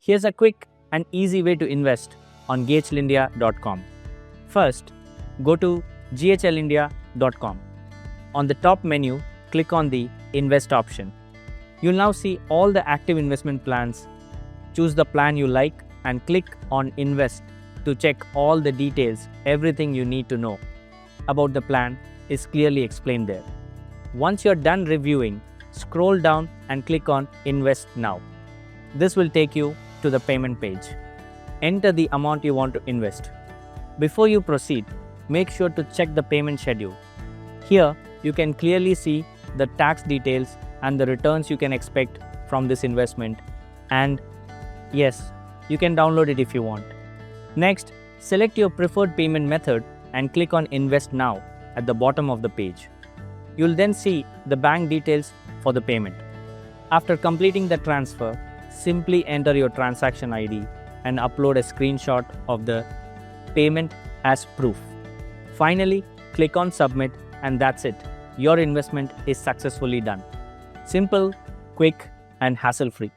Here's a quick and easy way to invest on GHLindia.com. First, go to GHLindia.com. On the top menu, click on the Invest option. You'll now see all the active investment plans. Choose the plan you like and click on Invest to check all the details. Everything you need to know about the plan is clearly explained there. Once you're done reviewing, scroll down and click on Invest Now. This will take you to the payment page. Enter the amount you want to invest. Before you proceed, make sure to check the payment schedule. Here, you can clearly see the tax details and the returns you can expect from this investment. And yes, you can download it if you want. Next, select your preferred payment method and click on Invest Now at the bottom of the page. You'll then see the bank details for the payment. After completing the transfer, simply enter your transaction ID and upload a screenshot of the payment as proof. Finally, click on Submit, and that's it. Your investment is successfully done. Simple, quick, and hassle-free.